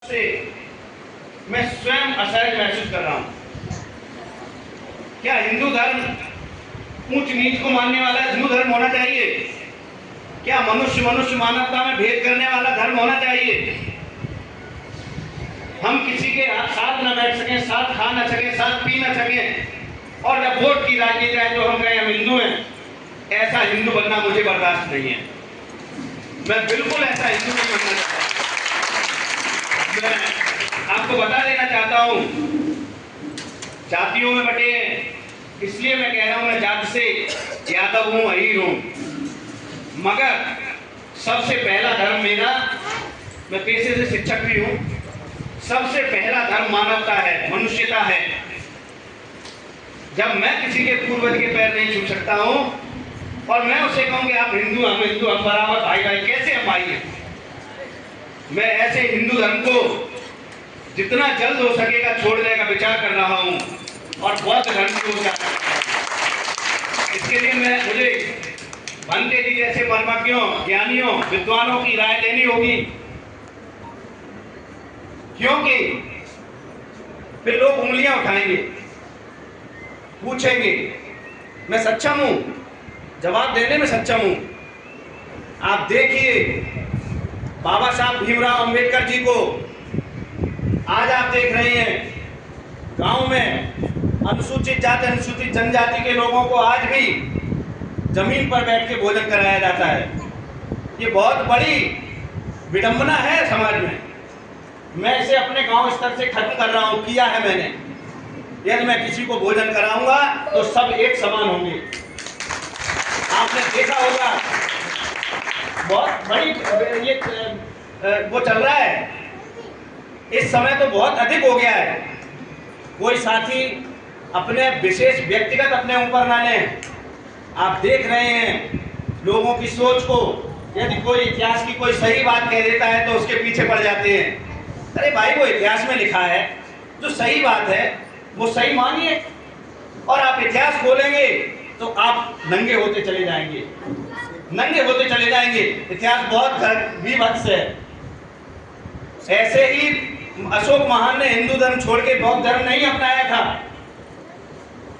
से मैं स्वयं असहज महसूस कर रहा हूं। क्या हिंदू धर्म ऊंच नीच को मानने वाला हिंदू धर्म होना चाहिए? क्या मनुष्य मानवता में भेद करने वाला धर्म होना चाहिए? हम किसी के साथ न बैठ सकें, साथ खा न सकें, साथ पी न सकें, और जब वोट की राजनीति आए तो हम कहें हम हिंदू हैं। ऐसा हिंदू बनना मुझे बर्दाश्त नहीं है। मैं बिल्कुल ऐसा हिंदू नहीं बनना चाहता। मैं आपको बता देना चाहता हूं, जातियों में बटे हैं, इसलिए मैं कह रहा हूं मैं जाति से यादव हूं, अहीर हूं, मगर सबसे पहला धर्म मेरा, मैं पेशे से शिक्षक भी हूं, सबसे पहला धर्म मानवता है, मनुष्यता है। जब मैं किसी के पूर्वज के पैर नहीं छू सकता हूं और मैं उसे कहूं कि आप हिंदू, हम बराबर भाई भाई, कैसे हम भाई हैं? मैं ऐसे हिंदू धर्म को जितना जल्द हो सकेगा छोड़ने का विचार कर रहा हूं और बौद्ध धर्म को इसके लिए मुझे भंते जी जैसे मर्मज्ञों, ज्ञानियों, विद्वानों की राय लेनी होगी, क्योंकि फिर लोग उंगलियां उठाएंगे, पूछेंगे। मैं सक्षम हूं, जवाब देने में सक्षम हूं। आप देखिए बाबा साहब भीमराव अंबेडकर जी को आज आप देख रहे हैं गांव में अनुसूचित जाति, अनुसूचित जनजाति के लोगों को आज भी जमीन पर बैठ के भोजन कराया जाता है। ये बहुत बड़ी विडंबना है समाज में। मैं इसे अपने गांव स्तर से खत्म कर रहा हूं, किया है मैंने। यदि मैं किसी को भोजन कराऊंगा तो सब एक समान होंगे। आपने देखा होगा बहुत बड़ी ये वो चल रहा है, इस समय तो बहुत अधिक हो गया है। कोई साथी अपने विशेष व्यक्तिगत अपने ऊपर ना लें। आप देख रहे हैं लोगों की सोच को, यदि कोई इतिहास की कोई सही बात कह देता है तो उसके पीछे पड़ जाते हैं। अरे भाई, वो इतिहास में लिखा है, जो सही बात है वो सही मानिए, और आप इतिहास बोलेंगे तो आप नंगे होते चले जाएंगे, नंगे होते चले जाएंगे। इतिहास बहुत विभत्स है। ऐसे ही अशोक महान ने हिंदू धर्म छोड़ के बौद्ध धर्म नहीं अपनाया था।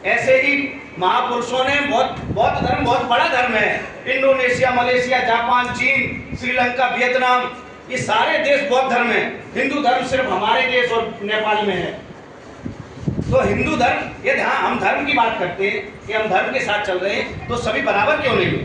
ऐसे ही महापुरुषों ने बौद्ध धर्म बहुत बड़ा धर्म है। इंडोनेशिया, मलेशिया, जापान, चीन, श्रीलंका, वियतनाम, ये सारे देश बौद्ध धर्म है। हिंदू धर्म सिर्फ हमारे देश और नेपाल में है। तो हिंदू धर्म, यदि हाँ हम धर्म की बात करते हैं कि हम धर्म के साथ चल रहे हैं, तो सभी बराबर क्यों नहीं?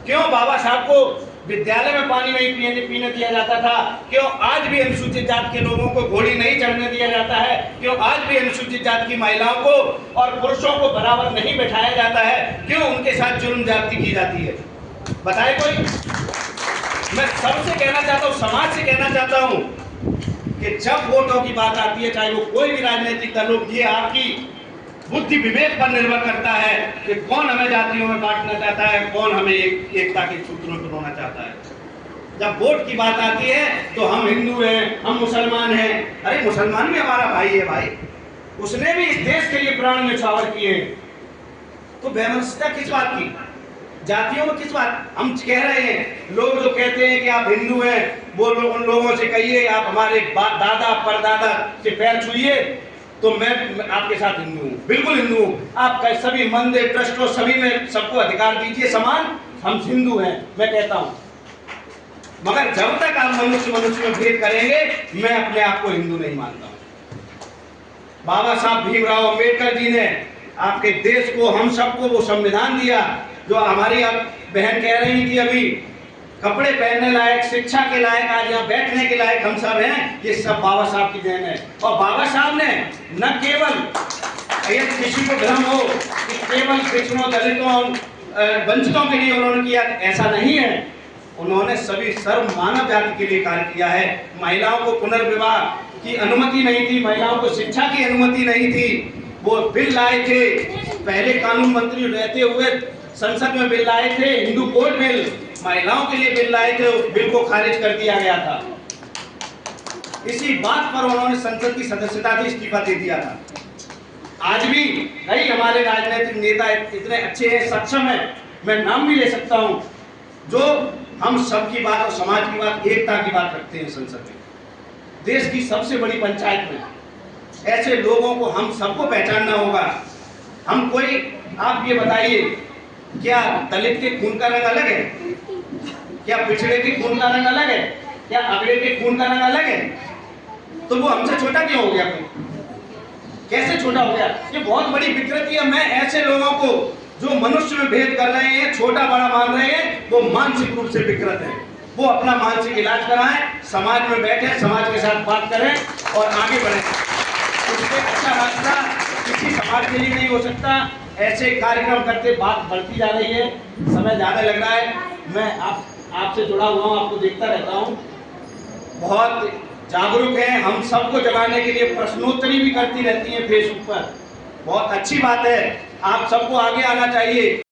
क्यों बाबा साहब को विद्यालय में पानी नहीं पीने दिया जाता था? क्यों आज भी अनुसूचित जाति के लोगों को घोड़ी नहीं चढ़ने दिया जाता है? क्यों आज भी अनुसूचित जाति की महिलाओं को और पुरुषों को बराबर नहीं बैठाया जाता है? क्यों उनके साथ जुल्म ज्यादती की जाती है? बताए कोई? मैं सबसे कहना चाहता हूँ, समाज से कहना चाहता हूँ कि जब वोटों की बात आती है, चाहे वो कोई भी राजनीतिक दल हो, ये आपकी बुद्धि विवेक पर निर्भर करता है कि कौन हमें जातियों में बांटना चाहता है, कौन हमें एकता के सूत्रों में पिरोना चाहता है। जब वोट की बात आती है तो हम हिंदू हैं, हम मुसलमान हैं। अरे मुसलमान भी हमारा भाई है भाई, उसने भी इस देश के लिए प्राण न्यौछावर किए। तो वैमनस्यता किस बात की? जातियों में किस बात? हम कह रहे हैं, लोग जो कहते हैं कि आप हिंदू हैं, वो उन लोगों से कहिए आप हमारे दादा परदादा से पैर छूइए, तो मैं आपके साथ हिंदू हूँ, बिल्कुल हिंदू हूँ। आप सभी मंदिर, ट्रस्टों, सभी में सबको अधिकार दीजिए समान, हम हिंदू हैं, मैं कहता हूँ। मगर जब तक आप मनुष्य में भेद करेंगे, मैं अपने आप को हिंदू नहीं मानता हूँ। बाबा साहब भीमराव अंबेडकर जी ने आपके देश को, हम सबको वो संविधान दिया जो हमारी अब बहन कह रही थी अभी, कपड़े पहनने लायक, शिक्षा के लायक, आज यहाँ बैठने के लायक हम सब हैं। ये सब बाबा साहब की देन है। और बाबा साहब ने न केवल, यदि किसी को भ्रम हो कि केवल कृष्णों, दलितों, वंचितों के लिए उन्होंने किया, ऐसा नहीं है। उन्होंने सभी सर्व मानव जाति के लिए कार्य किया है। महिलाओं को पुनर्विवाह की अनुमति नहीं थी, महिलाओं को शिक्षा की अनुमति नहीं थी। वो बिल लाए थे, पहले कानून मंत्री रहते हुए संसद में बिल लाए थे, हिंदू कोड बिल, महिलाओं के लिए बिल लाए थे, उस बिल को खारिज कर दिया गया था। इसी बात पर उन्होंने संसद की सदस्यता से इस्तीफा दे दिया था। आज भी कई हमारे राजनीतिक नेता इतने अच्छे हैं, सक्षम हैं, मैं नाम भी ले सकता हूं, जो हम सबकी बात और समाज की बात, एकता की बात रखते हैं संसद में। देश की सबसे बड़ी पंचायत में। ऐसे लोगों को हम सबको पहचानना होगा। हम कोई, आप ये बताइए, क्या दलित के खून का रंग अलग है? क्या पिछड़े के खून का रंग अलग है? क्या अगड़े के खून का रंग अलग है? तो वो हमसे छोटा क्यों हो गया? कैसे छोटा हो गया? ये बहुत बड़ी विकृति है। मैं ऐसे लोगों को जो मनुष्य में भेद कर रहे हैं, छोटा बड़ा मान रहे हैं, वो मानसिक रूप से विकृत है। वो अपना मानसिक इलाज कराएं, समाज में बैठे, समाज के साथ बात करें और आगे बढ़ें। उससे अच्छा रास्ता किसी समाज के लिए नहीं हो सकता। ऐसे कार्यक्रम करते बात बढ़ती जा रही है, समय ज़्यादा लग रहा है। मैं आपसे जुड़ा हुआ हूँ, आपको देखता रहता हूँ, बहुत जागरूक हैं। हम सबको जगाने के लिए प्रश्नोत्तरी भी करती रहती हैं फेसबुक पर। बहुत अच्छी बात है, आप सबको आगे आना चाहिए।